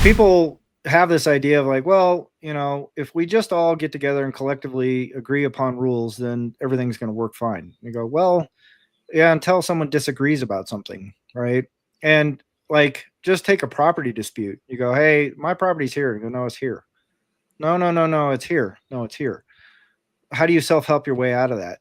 people have this idea of like, well, if we just all get together and collectively agree upon rules, then everything's going to work fine. You go, well, yeah, until someone disagrees about something, right? And like, just take a property dispute. You go, hey, my property's here. You go, no, it's here. No, no, no, no, it's here. No, it's here. How do you self-help your way out of that?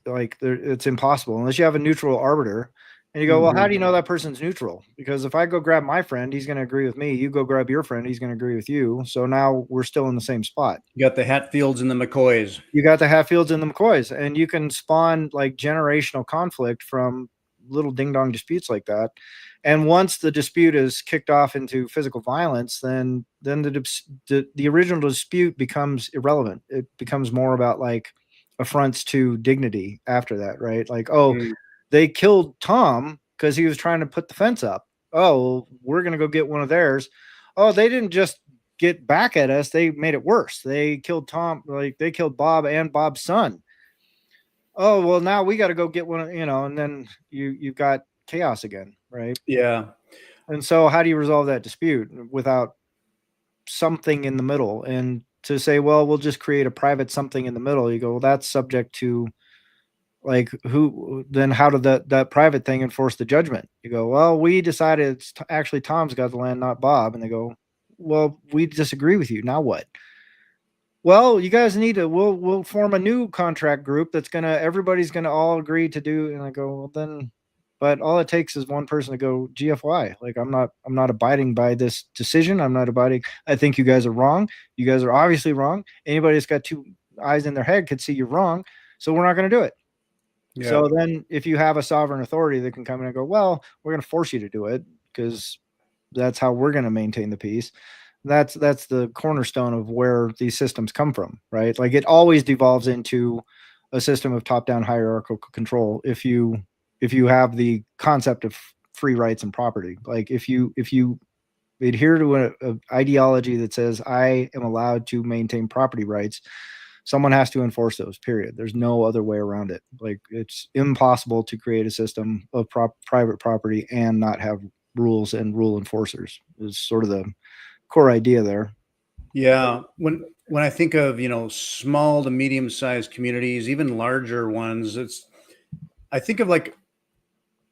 Like, it's impossible unless you have a neutral arbiter. And you go, well, how do you know that person's neutral? Because if I go grab my friend, he's going to agree with me. You go grab your friend, he's going to agree with you. So now we're still in the same spot. You got the Hatfields and the McCoys. You got the Hatfields and the McCoys, and you can spawn like generational conflict from little ding dong disputes like that. And once the dispute is kicked off into physical violence, then the original dispute becomes irrelevant. It becomes more about like affronts to dignity after that, right? Like, oh, they killed Tom because he was trying to put the fence up. Oh, we're going to go get one of theirs. Oh, they didn't just get back at us. They made it worse. They killed Tom, like they killed Bob and Bob's son. Oh, well, now we got to go get one, and then you've got chaos again, right? Yeah. And so how do you resolve that dispute without something in the middle? And to say, well, we'll just create a private something in the middle, you go, well, that's subject to like who, then how did that private thing enforce the judgment? You go, well, we decided it's actually Tom's got the land, not Bob. And they go, well, we disagree with you. Now what? Well, you guys need to, we'll form a new contract group that's everybody's gonna all agree to do. And I go, well then, but all it takes is one person to go GFY. Like I'm not abiding by this decision. I'm not abiding. I think you guys are wrong. You guys are obviously wrong. Anybody that's got two eyes in their head could see you're wrong. So we're not going to do it. Yeah. So then if you have a sovereign authority that can come in and go, well, we're going to force you to do it because that's how we're going to maintain the peace. That's the cornerstone of where these systems come from, right? Like it always devolves into a system of top-down hierarchical control. If you have the concept of free rights and property, like if you adhere to an ideology that says I am allowed to maintain property rights, someone has to enforce those, period. There's no other way around it. Like it's impossible to create a system of private property and not have rules and rule enforcers is sort of the core idea there. Yeah. When I think of, small to medium sized communities, even larger ones, I think of like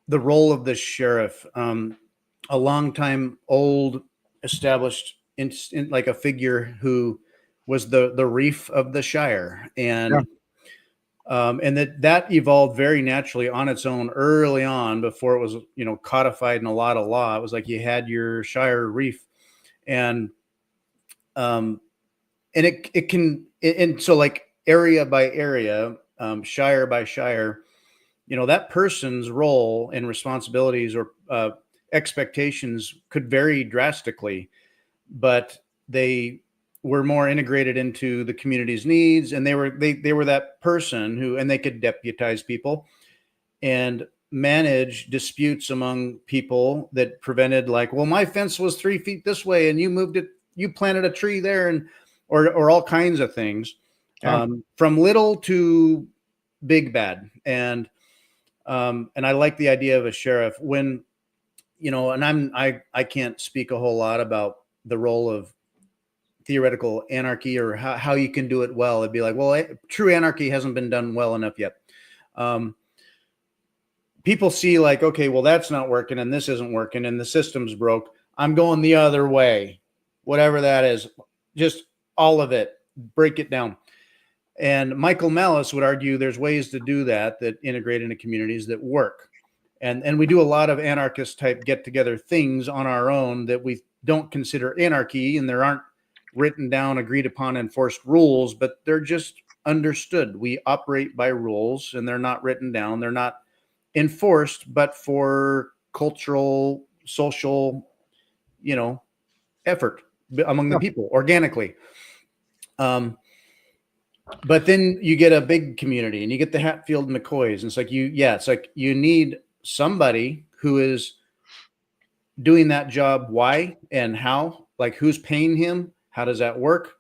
the role of the sheriff, a long time old established in like a figure who was the reef of the Shire. And and that evolved very naturally on its own early on before it was, codified in a lot of law. It was like you had your Shire reef, and it can, and so like area by area, shire by shire, that person's role and responsibilities or expectations could vary drastically, but they were more integrated into the community's needs, and they were that person who, and they could deputize people and manage disputes among people that prevented, like, well, my fence was 3 feet this way and you moved it, you planted a tree there, and or all kinds of things, from little to big bad. And I like the idea of a sheriff when, and I can't speak a whole lot about the role of theoretical anarchy or how you can do it well. It'd be like, well, true anarchy hasn't been done well enough yet. People see like, okay, well, that's not working and this isn't working and the system's broke. I'm going the other way, whatever that is, just all of it, break it down. And Michael Malice would argue there's ways to do that integrate into communities that work. And we do a lot of anarchist type get together things on our own that we don't consider anarchy, and there aren't written down, agreed upon, enforced rules, but they're just understood. We operate by rules and they're not written down. They're not enforced, but for cultural, social, effort among the people organically. But then you get a big community and you get the Hatfield McCoys, and it's like you need somebody who is doing that job. Why and how? Like, who's paying him? How does that work?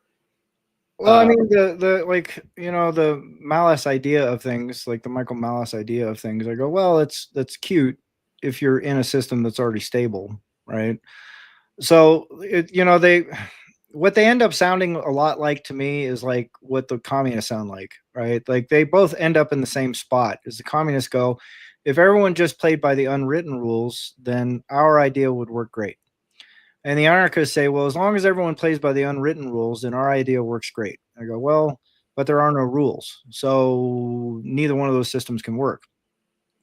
Well, I mean, the Malice idea of things, like the Michael Malice idea of things, I go, well, that's cute if you're in a system that's already stable, right? So what they end up sounding a lot like to me is like what the communists sound like, right? Like they both end up in the same spot. As the communists go, if everyone just played by the unwritten rules, then our idea would work great. And the anarchists say, well, as long as everyone plays by the unwritten rules, then our idea works great. I go, well, but there are no rules. So neither one of those systems can work.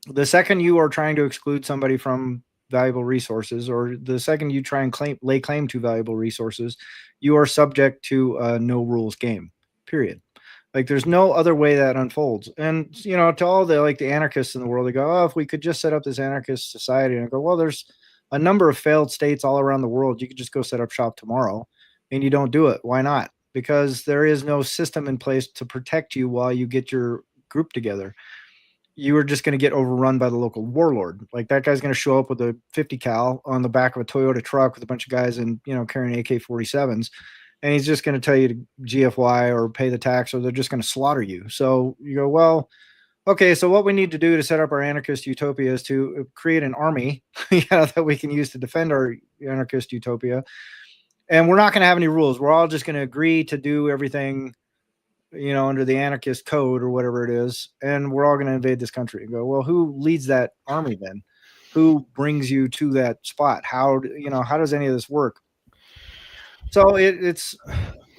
The second you are trying to exclude somebody from valuable resources, or the second you try and lay claim to valuable resources, you are subject to a no rules game, period. Like there's no other way that unfolds. And to all the anarchists in the world, they go, oh, if we could just set up this anarchist society. And I go, well, there's a number of failed states all around the world. You could just go set up shop tomorrow, and you don't do it. Why not? Because there is no system in place to protect you while you get your group together. You are just going to get overrun by the local warlord. Like that guy's going to show up with a 50 cal on the back of a Toyota truck with a bunch of guys and carrying AK-47s, and he's just going to tell you to GFY or pay the tax, or they're just going to slaughter you. So you go, well, okay, so what we need to do to set up our anarchist utopia is to create an army that we can use to defend our anarchist utopia. And we're not going to have any rules. We're all just going to agree to do everything under the anarchist code or whatever it is, and we're all going to invade this country. And go, well, who leads that army then? Who brings you to that spot? How does any of this work? So it's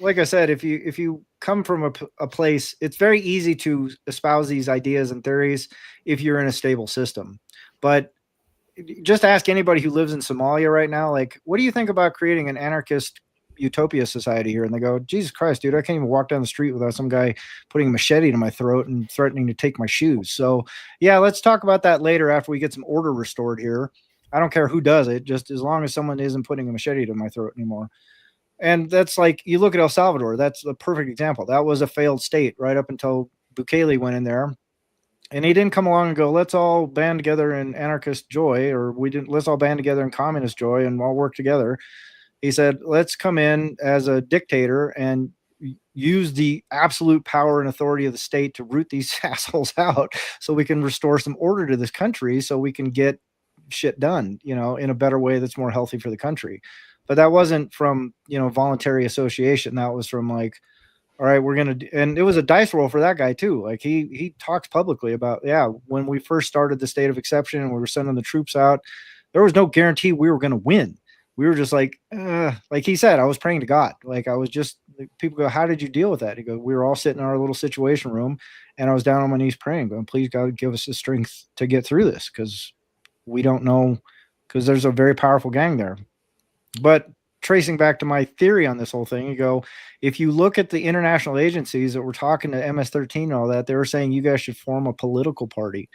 like I said, if you come from a place, it's very easy to espouse these ideas and theories if you're in a stable system. But just ask anybody who lives in Somalia right now, like, what do you think about creating an anarchist utopia society here? And they go, Jesus Christ, dude, I can't even walk down the street without some guy putting a machete to my throat and threatening to take my shoes. So yeah, let's talk about that later after we get some order restored here. I don't care who does it, just as long as someone isn't putting a machete to my throat anymore. And that's like, you look at El Salvador, that's a perfect example. That was a failed state right up until Bukele went in there. And he didn't come along and go, let's all band together in anarchist joy, or let's all band together in communist joy and all work together. He said, let's come in as a dictator and use the absolute power and authority of the state to root these assholes out so we can restore some order to this country, so we can get shit done, in a better way that's more healthy for the country. But that wasn't from, voluntary association. That was from like, all right, we're going to, and it was a dice roll for that guy too. Like he talks publicly about, yeah, when we first started the state of exception and we were sending the troops out, there was no guarantee we were going to win. We were just like he said, I was praying to God. Like I was just, people go, how did you deal with that? He goes, we were all sitting in our little situation room and I was down on my knees praying, going, please God, give us the strength to get through this. Cause we don't know, because there's a very powerful gang there. But tracing back to my theory on this whole thing, you go, if you look at the international agencies that were talking to MS-13 and all that, they were saying you guys should form a political party.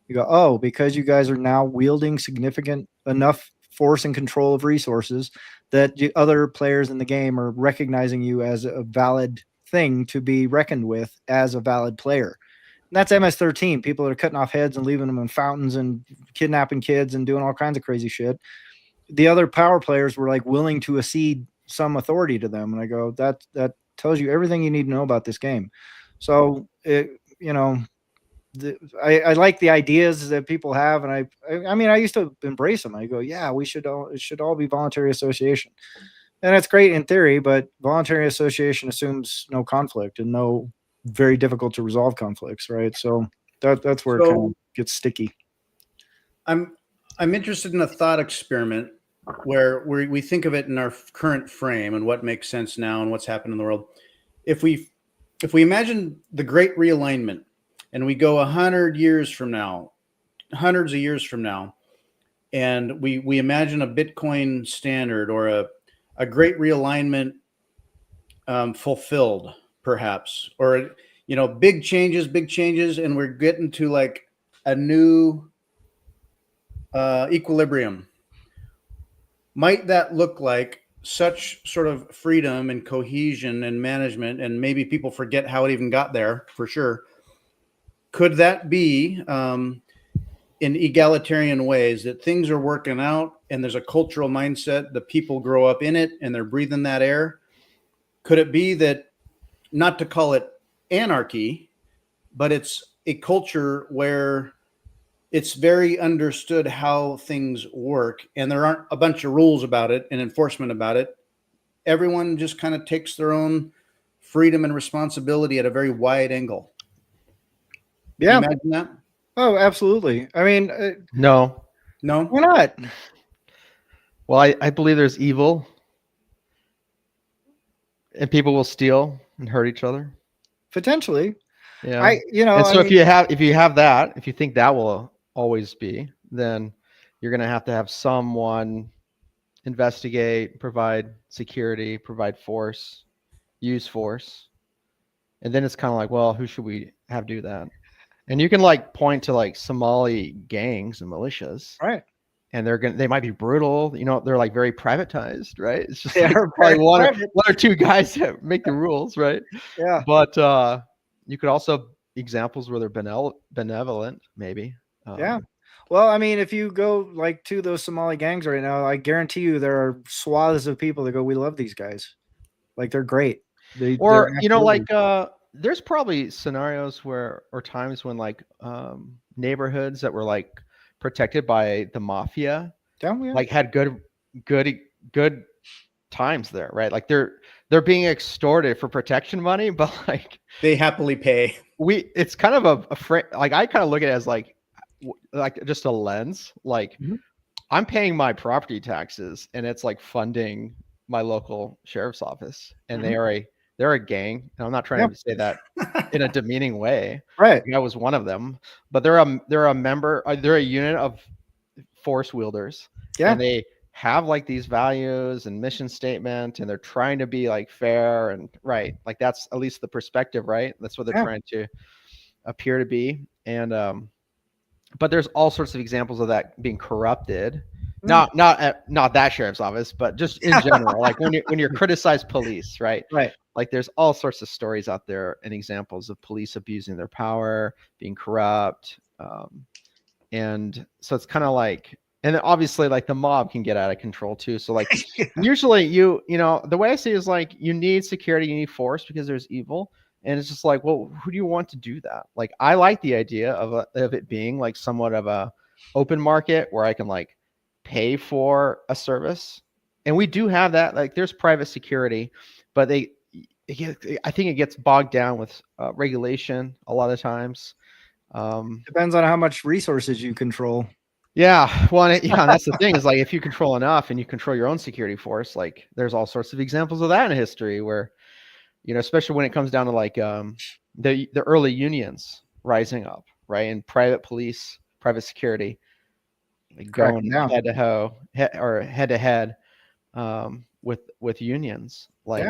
You go, oh, because you guys are now wielding significant enough force and control of resources that other players in the game are recognizing you as a valid thing to be reckoned with as a valid player. And that's MS-13. People that are cutting off heads and leaving them in fountains and kidnapping kids and doing all kinds of crazy shit. The other power players were like willing to accede some authority to them. And I go, that tells you everything you need to know about this game. So I like the ideas that people have. And I mean, I used to embrace them. I go, yeah, it should all be voluntary association. And that's great in theory, but voluntary association assumes no conflict and no very difficult to resolve conflicts. Right. So that's where it kind of gets sticky. I'm interested in a thought experiment where we think of it in our current frame and what makes sense now and what's happened in the world. If we imagine the great realignment and we go 100 years from now, hundreds of years from now, and we imagine a Bitcoin standard or a great realignment fulfilled, perhaps, or big changes, and we're getting to like a new equilibrium. Might that look like such sort of freedom and cohesion and management, and maybe people forget how it even got there, for sure? Could that be in egalitarian ways, that things are working out and there's a cultural mindset, the people grow up in it and they're breathing that air? Could it be that, not to call it anarchy, but it's a culture where it's very understood how things work, and there aren't a bunch of rules about it and enforcement about it. Everyone just kind of takes their own freedom and responsibility at a very wide angle. Can you Yeah. imagine that? Oh, absolutely. I mean, No. No? why not? Well, I believe there's evil, and people will steal and hurt each other. Potentially. Yeah. I So mean, if you have that, if you think that will always be, then you're going to have someone investigate, provide security, provide force, use force. And then it's kind of like, well, who should we have do that? And you can like point to like Somali gangs and militias, right. and they might be brutal. They're like very privatized, right? It's just They like are probably very one private. or two guys that make the rules, right? Yeah. But you could also examples where they're benevolent, maybe. Yeah. Well, I mean, if you go like to those Somali gangs right now, I guarantee you there are swaths of people that go, "We love these guys. Like they're great." They're Or absolutely. there's probably scenarios or times when like neighborhoods that were like protected by the mafia Yeah. like had good times there, right? Like they're being extorted for protection money, but like They happily pay. it's kind of like I kind of look at it as like just a lens. Like Mhm. I'm paying my property taxes, and it's like funding my local sheriff's office, and Mhm. they're a gang. And I'm not trying Yeah. to say that in a demeaning way. Right. I was one of them, but they're a member. They're a unit of force wielders, Yeah. and they have like these values and mission statement, and they're trying to be like fair and right. Like that's at least the perspective, right? That's what they're Yeah. trying to appear to be, and but there's all sorts of examples of that being corrupted. Mm. Not that sheriff's office, but just in general, like when you're criticized police, right? Right. Like there's all sorts of stories out there and examples of police abusing their power, being corrupt, and so it's kind of like, and then obviously like the mob can get out of control too. So like usually the way I see it is like you need security, you need force because there's evil. And it's just like, well, who do you want to do that? Like, I like the idea of it being like somewhat of a open market where I can like pay for a service, and we do have that. Like, there's private security, but I think it gets bogged down with regulation a lot of times. Depends on how much resources you control. Yeah, well, that's the thing is like if you control enough and you control your own security force, like there's all sorts of examples of that in history where. Especially when it comes down to like the early unions rising up, right? And private police, private security, like Cracking going down. head to head with unions. Like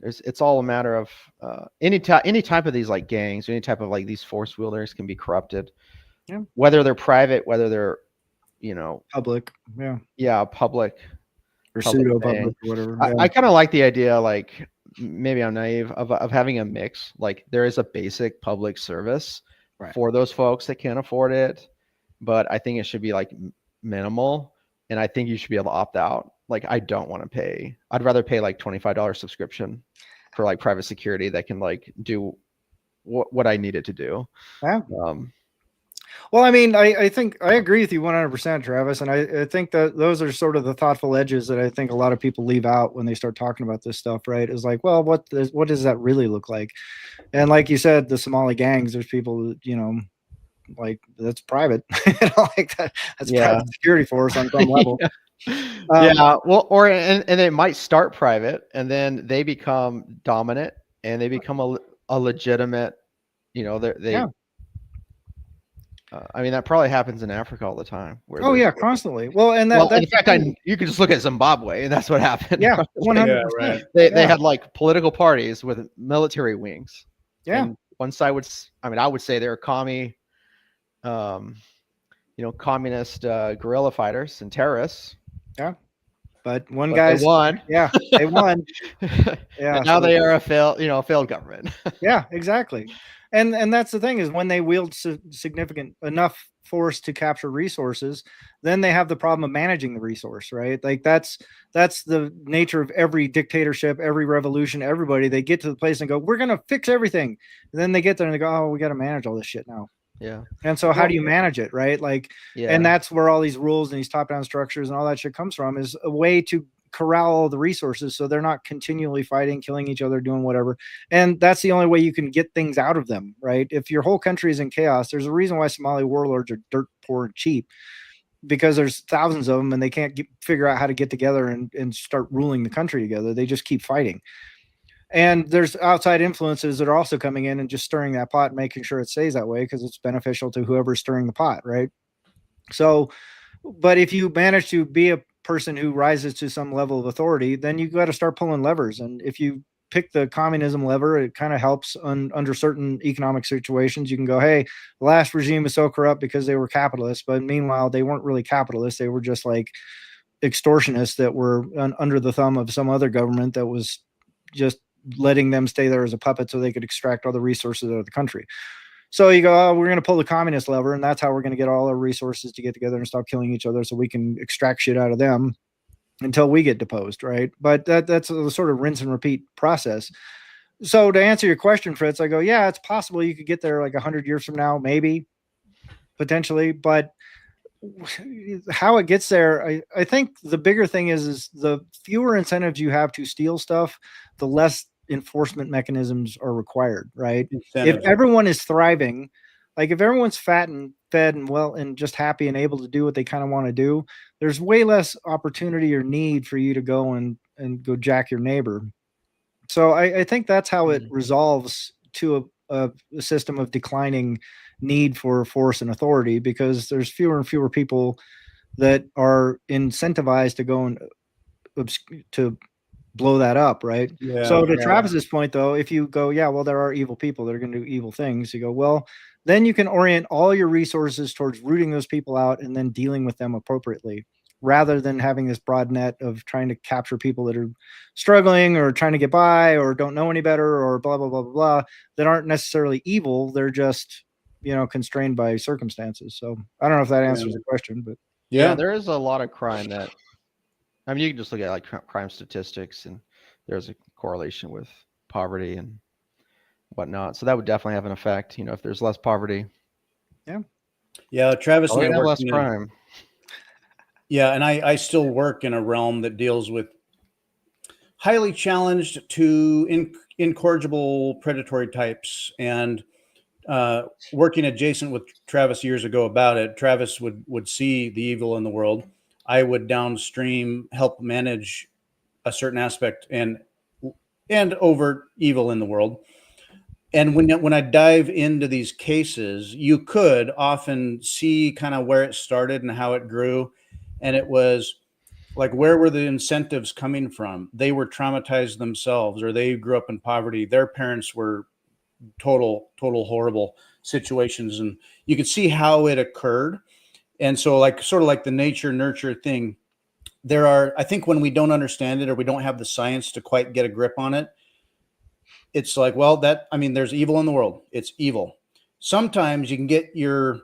it's all a matter of any type of these like gangs, any type of like these force wielders can be corrupted. Yeah. Whether they're private, whether they're Public. public Or public pseudo thing. public or whatever. I kind of like the idea, like maybe I'm naive of having a mix. Like there is a basic public service Right. for those folks that can't afford it, but I think it should be like minimal, and I think you should be able to opt out. Like I don't want to pay. I'd rather pay like $25 subscription for like private security that can like do what I need it to do. Yeah. Well, I mean, I think I agree with you 100%, Travis. And I think that those are sort of the thoughtful edges that I think a lot of people leave out when they start talking about this stuff, right? Is like, well, what does that really look like? And like you said, the Somali gangs, there's people, like that's private, like that's private security force on some level. Well, and it might start private and then they become dominant and they become a legitimate, I mean, that probably happens in Africa all the time. Constantly. Well, and in fact, you could just look at Zimbabwe, and that's what happened. Yeah, 100%. Right. They had like political parties with military wings. Yeah. And one side I would say they're communist guerrilla fighters and terrorists. Yeah. But they won. Yeah, they won. Yeah. And now they are a failed government. Yeah, exactly. And that's the thing is when they wield significant enough force to capture resources, then they have the problem of managing the resource, right? Like that's the nature of every dictatorship, every revolution, everybody. They get to the place and go, we're going to fix everything. And then they get there and they go, oh, we got to manage all this shit now. Yeah. And so how do you manage it, right? Like, Yeah. and that's where all these rules and these top-down structures and all that shit comes from, is a way to corral all the resources so they're not continually fighting, killing each other, doing whatever. And that's the only way you can get things out of them, right? If your whole country is in chaos, there's a reason why Somali warlords are dirt poor and cheap, because there's thousands of them and they can't figure out how to get together and start ruling the country together. They just keep fighting. And there's outside influences that are also coming in and just stirring that pot and making sure it stays that way because it's beneficial to whoever's stirring the pot, right? So, but if you manage to be a person who rises to some level of authority, then you got to start pulling levers. And if you pick the communism lever, it kind of helps under certain economic situations. You can go, hey, the last regime is so corrupt because they were capitalists, but meanwhile, they weren't really capitalists. They were just like extortionists that were under the thumb of some other government that was just letting them stay there as a puppet so they could extract all the resources out of the country. So you go, oh, we're going to pull the communist lever, and that's how we're going to get all our resources to get together and stop killing each other so we can extract shit out of them until we get deposed, right? But that's a sort of rinse and repeat process. So to answer your question, Fritz, I go, yeah, it's possible you could get there like 100 years from now, maybe, potentially, but how it gets there, I think the bigger thing is the fewer incentives you have to steal stuff, the less enforcement mechanisms are required, right? Incentives. If everyone is thriving, like if everyone's fat and fed and well and just happy and able to do what they kind of want to do, there's way less opportunity or need for you to go and go jack your neighbor. So I think that's how it resolves to a system of declining need for force and authority, because there's fewer and fewer people that are incentivized to go and to blow that up, right? Yeah, so to yeah. Travis's point, though, if you go, yeah, well, there are evil people that are going to do evil things, you go, well, then you can orient all your resources towards rooting those people out and then dealing with them appropriately, rather than having this broad net of trying to capture people that are struggling or trying to get by or don't know any better or blah, blah, blah, blah, blah, that aren't necessarily evil. They're just, constrained by circumstances. So I don't know if that answers the question, but yeah, there is a lot of crime that, I mean, you can just look at like crime statistics, and there's a correlation with poverty and whatnot. So that would definitely have an effect. If there's less poverty, yeah. Travis and I have work less crime. Yeah, and I still work in a realm that deals with highly challenged to incorrigible predatory types, and working adjacent with Travis years ago about it. Travis would see the evil in the world. I would downstream help manage a certain aspect and overt evil in the world. And when I dive into these cases, you could often see kind of where it started and how it grew. And it was like, where were the incentives coming from? They were traumatized themselves, or they grew up in poverty. Their parents were total horrible situations. And you could see how it occurred. And so sort of like the nature nurture thing, there are, I think when we don't understand it or we don't have the science to quite get a grip on it, it's like, well, there's evil in the world. It's evil. Sometimes you can get your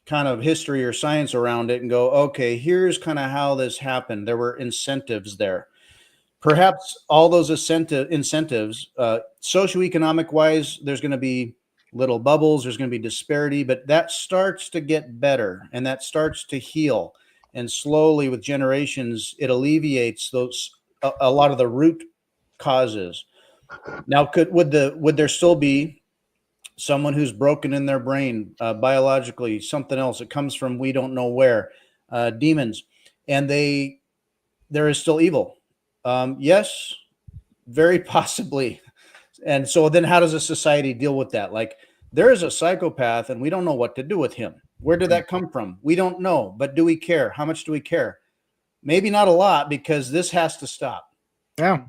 kind of history or science around it and go, okay, here's kind of how this happened. There were incentives there. Perhaps all those incentives, socioeconomic wise, there's going to be little bubbles, there's going to be disparity, but that starts to get better and that starts to heal. And slowly with generations, it alleviates a lot of the root causes. Now, would there still be someone who's broken in their brain, biologically, something else that comes from we don't know where, demons, and there is still evil? Yes, very possibly. And so then how does a society deal with that? Like, there is a psychopath and we don't know what to do with him. Where did that come from? We don't know, but do we care? How much do we care? Maybe not a lot, because this has to stop. Yeah.